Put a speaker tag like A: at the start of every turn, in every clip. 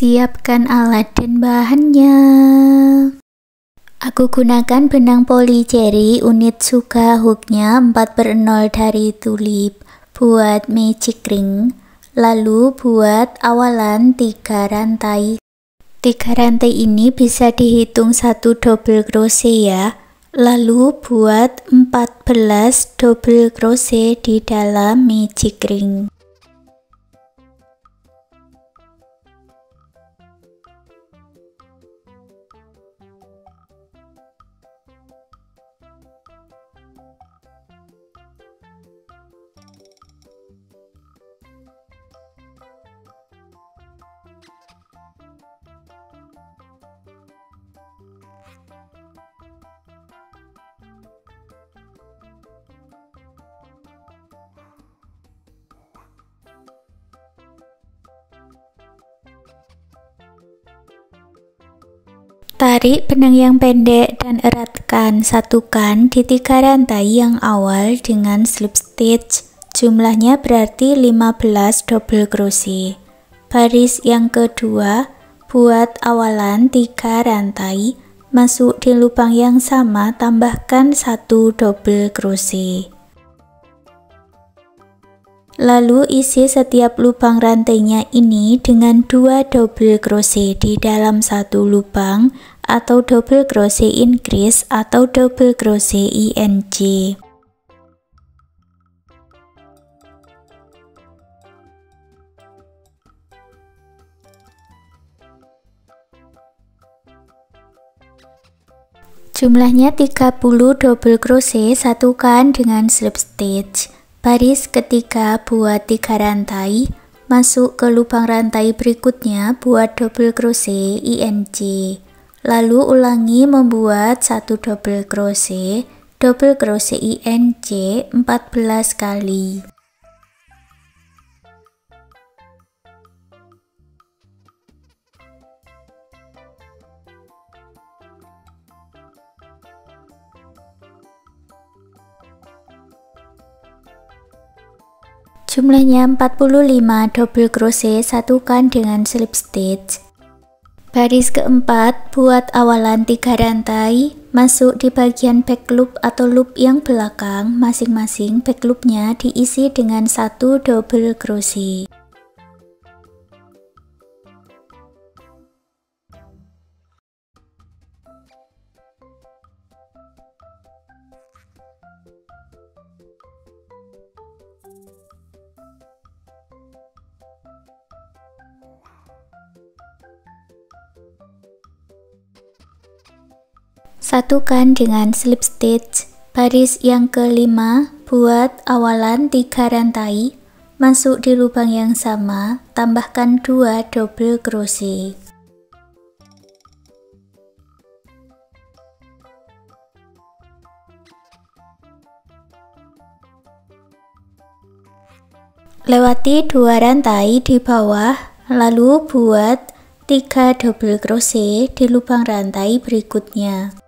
A: Siapkan alat dan bahannya. Aku gunakan benang poli cherry unit Suga hooknya 4/0 dari Tulip buat magic ring. Lalu buat awalan 3 rantai. 3 rantai ini bisa dihitung 1 double crochet ya. Lalu buat 14 double crochet di dalam magic ring. Tarik benang yang pendek dan eratkan, satukan di 3 rantai yang awal dengan slip stitch. Jumlahnya berarti 15 double crochet. Baris yang kedua, buat awalan 3 rantai, masuk di lubang yang sama, tambahkan 1 double crochet. Lalu isi setiap lubang rantainya ini dengan 2 double crochet di dalam satu lubang, atau double crochet increase atau double crochet INC. Jumlahnya 30 double crochet, satukan dengan slip stitch. Baris ketiga buat 3 rantai, masuk ke lubang rantai berikutnya buat double crochet INC. Lalu ulangi membuat 1 double crochet INC 14 kali. Jumlahnya 45 double crochet, satukan dengan slip stitch. Baris keempat buat awalan 3 rantai, masuk di bagian back loop atau loop yang belakang, masing-masing back loopnya diisi dengan 1 double crochet. Satukan dengan slip stitch. Baris yang kelima buat awalan 3 rantai, masuk di lubang yang sama, tambahkan 2 double crochet. Lewati 2 rantai di bawah, lalu buat 3 double crochet di lubang rantai berikutnya.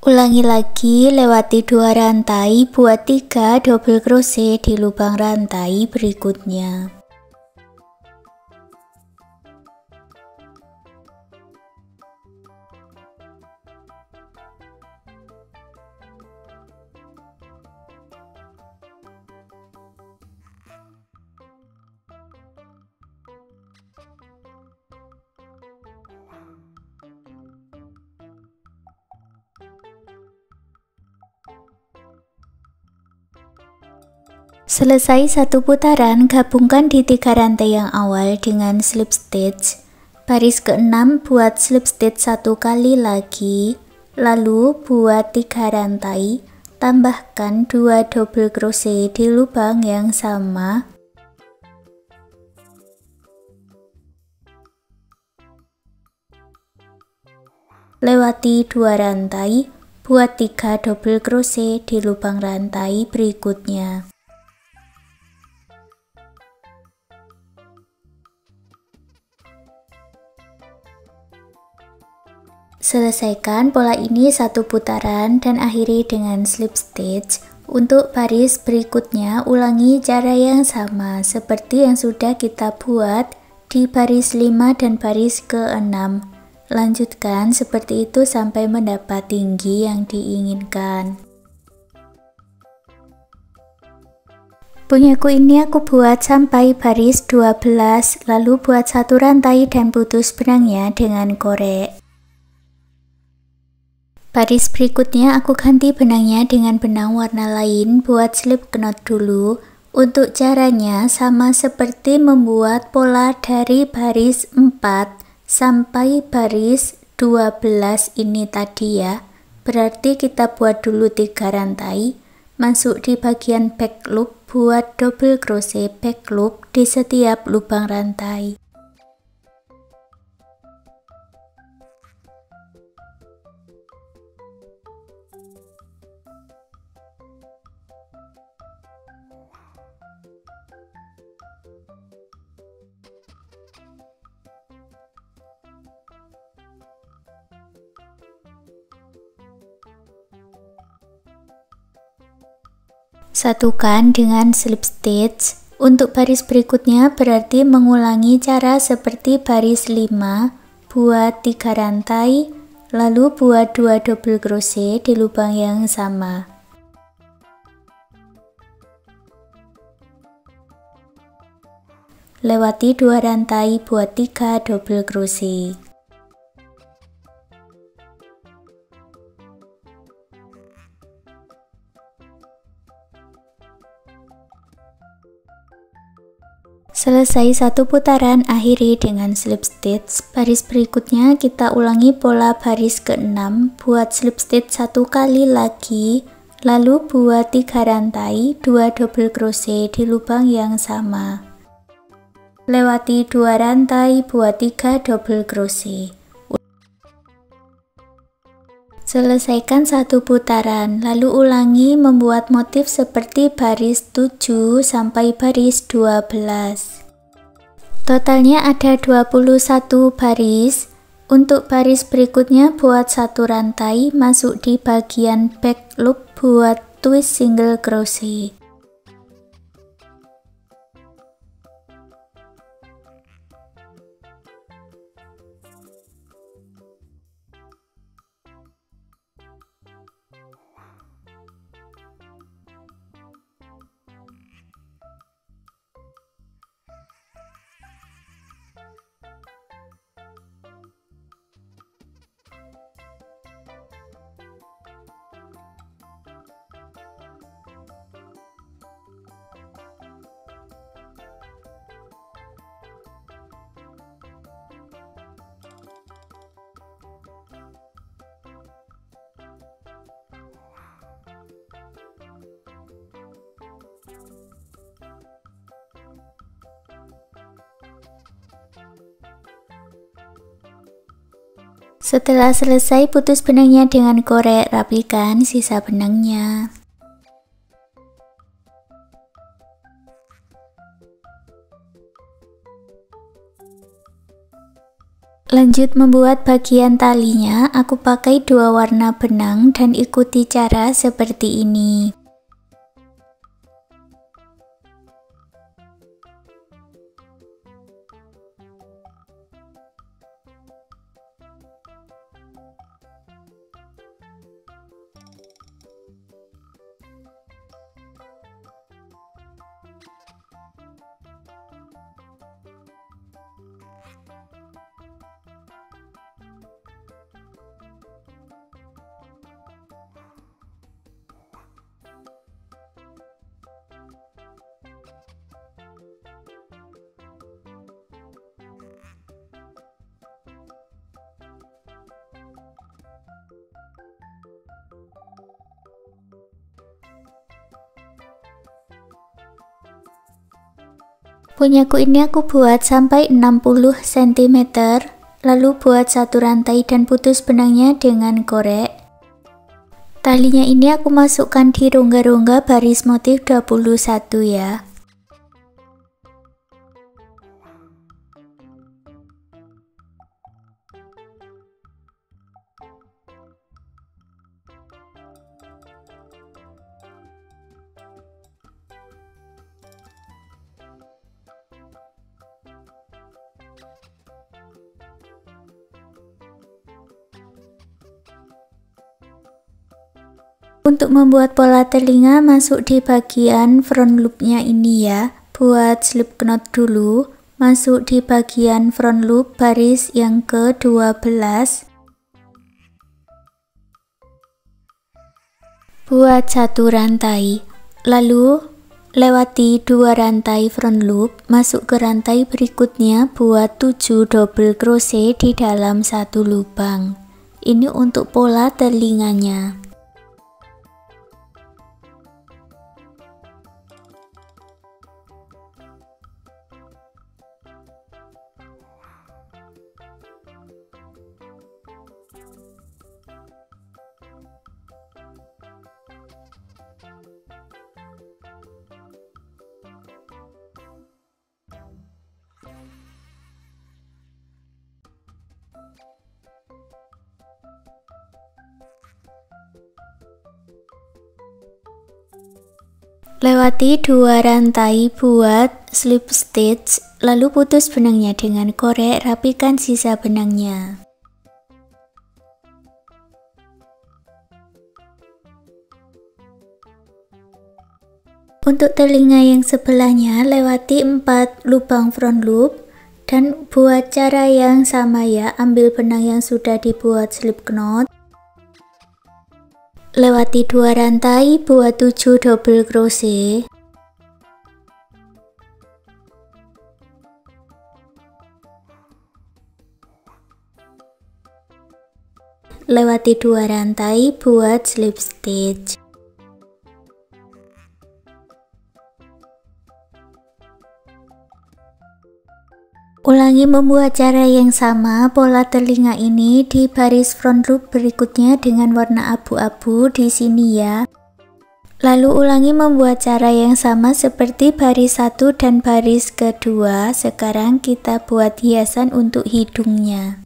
A: Ulangi lagi, lewati 2 rantai, buat 3 double crochet di lubang rantai berikutnya. Selesai satu putaran, gabungkan di 3 rantai yang awal dengan slip stitch. Baris ke-6 buat slip stitch 1 kali lagi, lalu buat 3 rantai, tambahkan 2 double crochet di lubang yang sama. Lewati 2 rantai, buat 3 double crochet di lubang rantai berikutnya. Selesaikan pola ini satu putaran dan akhiri dengan slip stitch. Untuk baris berikutnya, ulangi cara yang sama seperti yang sudah kita buat di baris 5 dan baris ke-6. Lanjutkan seperti itu sampai mendapat tinggi yang diinginkan. Punyaku ini aku buat sampai baris 12, lalu buat satu rantai dan putus benangnya dengan korek. Baris berikutnya aku ganti benangnya dengan benang warna lain, buat slip knot dulu. Untuk caranya sama seperti membuat pola dari baris 4 sampai baris 12 ini tadi ya. Berarti kita buat dulu 3 rantai, masuk di bagian back loop, buat double crochet back loop di setiap lubang rantai. Satukan dengan slip stitch. Untuk baris berikutnya berarti mengulangi cara seperti baris 5, buat 3 rantai, lalu buat 2 double crochet di lubang yang sama. Lewati 2 rantai, buat 3 double crochet. Selesai satu putaran, akhiri dengan slip stitch. Baris berikutnya kita ulangi pola baris ke-6, buat slip stitch 1 kali lagi, lalu buat 3 rantai, 2 double crochet di lubang yang sama. Lewati 2 rantai, buat 3 double crochet. Selesaikan satu putaran, lalu ulangi membuat motif seperti baris 7 sampai baris 12. Totalnya ada 21 baris. Untuk baris berikutnya buat satu rantai, masuk di bagian back loop, buat twist single crochet. Setelah selesai, putus benangnya dengan korek, rapikan sisa benangnya. Lanjut membuat bagian talinya, aku pakai 2 warna benang dan ikuti cara seperti ini. Punyaku ini aku buat sampai 60 cm, lalu buat satu rantai dan putus benangnya dengan korek. Talinya ini aku masukkan di rongga-rongga baris motif 21 ya. Untuk membuat pola telinga masuk di bagian front loop-nya ini ya. Buat slip knot dulu, masuk di bagian front loop baris yang ke-12. Buat 1 rantai, lalu lewati 2 rantai front loop, masuk ke rantai berikutnya, buat 7 double crochet di dalam 1 lubang. Ini untuk pola telinganya. Lewati 2 rantai buat slip stitch, lalu putus benangnya dengan korek, rapikan sisa benangnya. Untuk telinga yang sebelahnya, lewati 4 lubang front loop dan buat cara yang sama ya, ambil benang yang sudah dibuat slip knot. Lewati 2 rantai, buat 7 double crochet. Lewati 2 rantai, buat slip stitch. Ulangi membuat cara yang sama pola telinga ini di baris front loop berikutnya dengan warna abu-abu di sini ya. Lalu ulangi membuat cara yang sama seperti baris 1 dan baris kedua. Sekarang kita buat hiasan untuk hidungnya.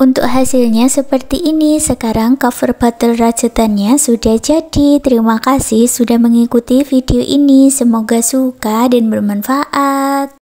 A: Untuk hasilnya seperti ini. Sekarang cover battle rajutannya sudah jadi. Terima kasih sudah mengikuti video ini. Semoga suka dan bermanfaat.